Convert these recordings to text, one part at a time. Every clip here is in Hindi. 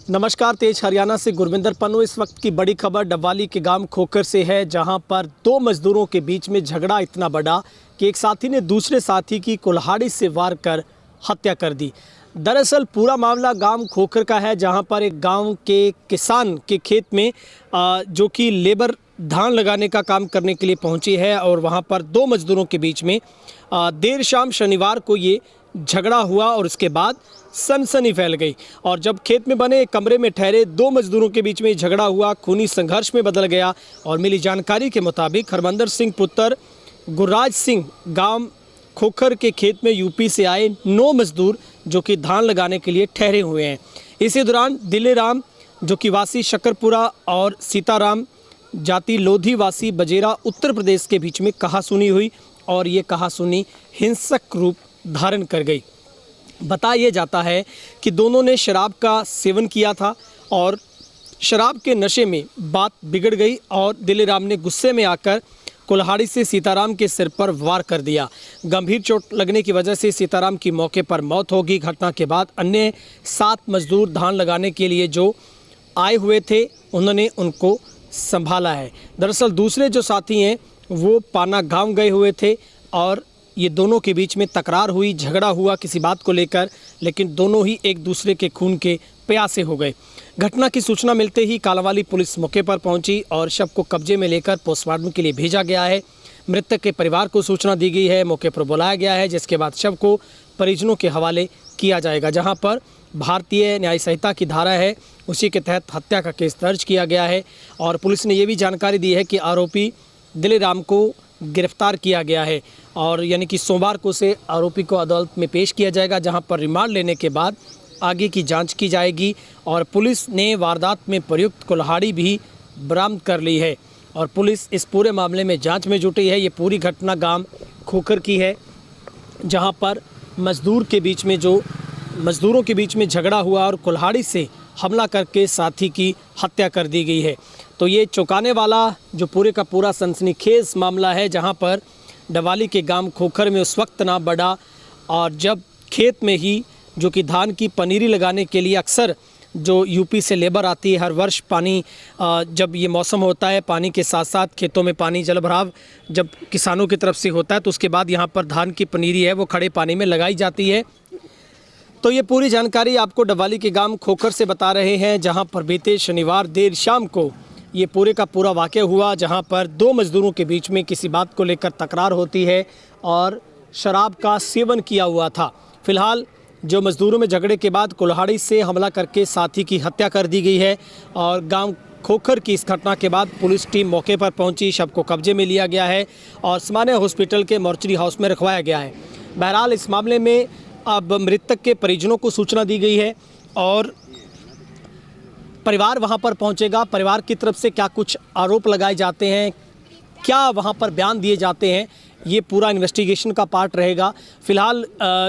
नमस्कार, तेज हरियाणा से गुरविंदर पन्नू। इस वक्त की बड़ी खबर डबवाली के गांव खोखर से है, जहां पर दो मजदूरों के बीच में झगड़ा इतना बड़ा कि एक साथी ने दूसरे साथी की कुल्हाड़ी से वार कर हत्या कर दी। दरअसल पूरा मामला गांव खोखर का है, जहां पर एक गांव के किसान के खेत में जो कि लेबर धान लगाने का काम करने के लिए पहुंची है और वहां पर दो मजदूरों के बीच में देर शाम शनिवार को ये झगड़ा हुआ और उसके बाद सनसनी फैल गई। और जब खेत में बने एक कमरे में ठहरे दो मजदूरों के बीच में झगड़ा हुआ, खूनी संघर्ष में बदल गया। और मिली जानकारी के मुताबिक हरमंदर सिंह पुत्र गुरराज सिंह गांव खोखर के खेत में यूपी से आए 9 मजदूर जो कि धान लगाने के लिए ठहरे हुए हैं। इसी दौरान दिलेराम जो कि वासी शकरपुरा और सीताराम जाति लोधी वासी बजेरा उत्तर प्रदेश के बीच में कहासुनी हुई और ये कहासुनी हिंसक रूप धारण कर गई। बताया जाता है कि दोनों ने शराब का सेवन किया था और शराब के नशे में बात बिगड़ गई और दिलेराम ने गुस्से में आकर कुल्हाड़ी से सीताराम के सिर पर वार कर दिया। गंभीर चोट लगने की वजह से सीताराम की मौके पर मौत होगी। घटना के बाद अन्य 7 मजदूर धान लगाने के लिए जो आए हुए थे उन्होंने उनको संभाला है। दरअसल दूसरे जो साथी हैं वो पाना गांव गए हुए थे और ये दोनों के बीच में तकरार हुई, झगड़ा हुआ किसी बात को लेकर, लेकिन दोनों ही एक दूसरे के खून के प्यासे हो गए। घटना की सूचना मिलते ही कालांवाली पुलिस मौके पर पहुंची और शव को कब्जे में लेकर पोस्टमार्टम के लिए भेजा गया है। मृतक के परिवार को सूचना दी गई है, मौके पर बुलाया गया है, जिसके बाद शव को परिजनों के हवाले किया जाएगा। जहाँ पर भारतीय न्याय संहिता की धारा है उसी के तहत हत्या का केस दर्ज किया गया है। और पुलिस ने ये भी जानकारी दी है कि आरोपी दिलेराम को गिरफ्तार किया गया है और यानी कि सोमवार को से आरोपी को अदालत में पेश किया जाएगा, जहां पर रिमांड लेने के बाद आगे की जांच की जाएगी। और पुलिस ने वारदात में प्रयुक्त कुल्हाड़ी भी बरामद कर ली है और पुलिस इस पूरे मामले में जांच में जुटी है। ये पूरी घटना गांव खोखर की है, जहां पर मजदूरों के बीच में झगड़ा हुआ और कुल्हाड़ी से हमला करके साथी की हत्या कर दी गई है। तो ये चौंकाने वाला जो पूरे का पूरा सनसनीखेज मामला है, जहां पर डबवाली के गांव खोखर में उस वक्त ना बढ़ा और जब खेत में ही जो कि धान की पनीरी लगाने के लिए अक्सर जो यूपी से लेबर आती है, हर वर्ष पानी जब ये मौसम होता है, पानी के साथ साथ खेतों में पानी जल भराव जब किसानों की तरफ से होता है तो उसके बाद यहाँ पर धान की पनीरी है वो खड़े पानी में लगाई जाती है। तो ये पूरी जानकारी आपको डबवाली के गांव खोखर से बता रहे हैं, जहां पर बीते शनिवार देर शाम को ये पूरे का पूरा वाक़या हुआ, जहां पर 2 मजदूरों के बीच में किसी बात को लेकर तकरार होती है और शराब का सेवन किया हुआ था। फिलहाल जो मजदूरों में झगड़े के बाद कुल्हाड़ी से हमला करके साथी की हत्या कर दी गई है और गांव खोखर की इस घटना के बाद पुलिस टीम मौके पर पहुंची, शव को कब्जे में लिया गया है और सामान्य हॉस्पिटल के मॉर्चरी हाउस में रखवाया गया है। बहरहाल इस मामले में अब मृतक के परिजनों को सूचना दी गई है और परिवार वहां पर पहुंचेगा। परिवार की तरफ से क्या कुछ आरोप लगाए जाते हैं, क्या वहां पर बयान दिए जाते हैं, ये पूरा इन्वेस्टिगेशन का पार्ट रहेगा। फिलहाल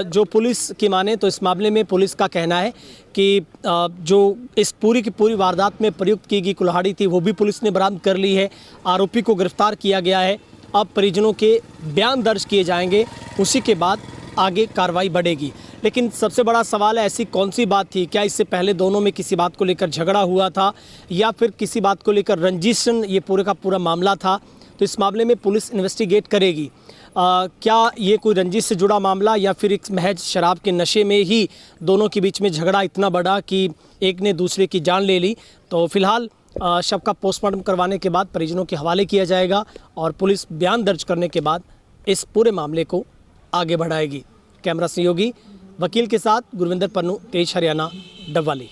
जो पुलिस की माने तो इस मामले में पुलिस का कहना है कि जो इस पूरी की पूरी वारदात में प्रयुक्त की गई कुल्हाड़ी थी वो भी पुलिस ने बरामद कर ली है। आरोपी को गिरफ्तार किया गया है। अब परिजनों के बयान दर्ज किए जाएंगे, उसी के बाद आगे कार्रवाई बढ़ेगी। लेकिन सबसे बड़ा सवाल है, ऐसी कौन सी बात थी? क्या इससे पहले दोनों में किसी बात को लेकर झगड़ा हुआ था या फिर किसी बात को लेकर रंजिशन ये पूरे का पूरा मामला था? तो इस मामले में पुलिस इन्वेस्टिगेट करेगी। क्या ये कोई रंजिश से जुड़ा मामला या फिर एक महज शराब के नशे में ही दोनों के बीच में झगड़ा इतना बड़ा कि एक ने दूसरे की जान ले ली? तो फिलहाल शव का पोस्टमार्टम करवाने के बाद परिजनों के हवाले किया जाएगा और पुलिस बयान दर्ज करने के बाद इस पूरे मामले को आगे बढ़ाएगी। कैमरा सहयोगी वकील के साथ गुरविंदर पन्नू, तेज हरियाणा, डबवाली।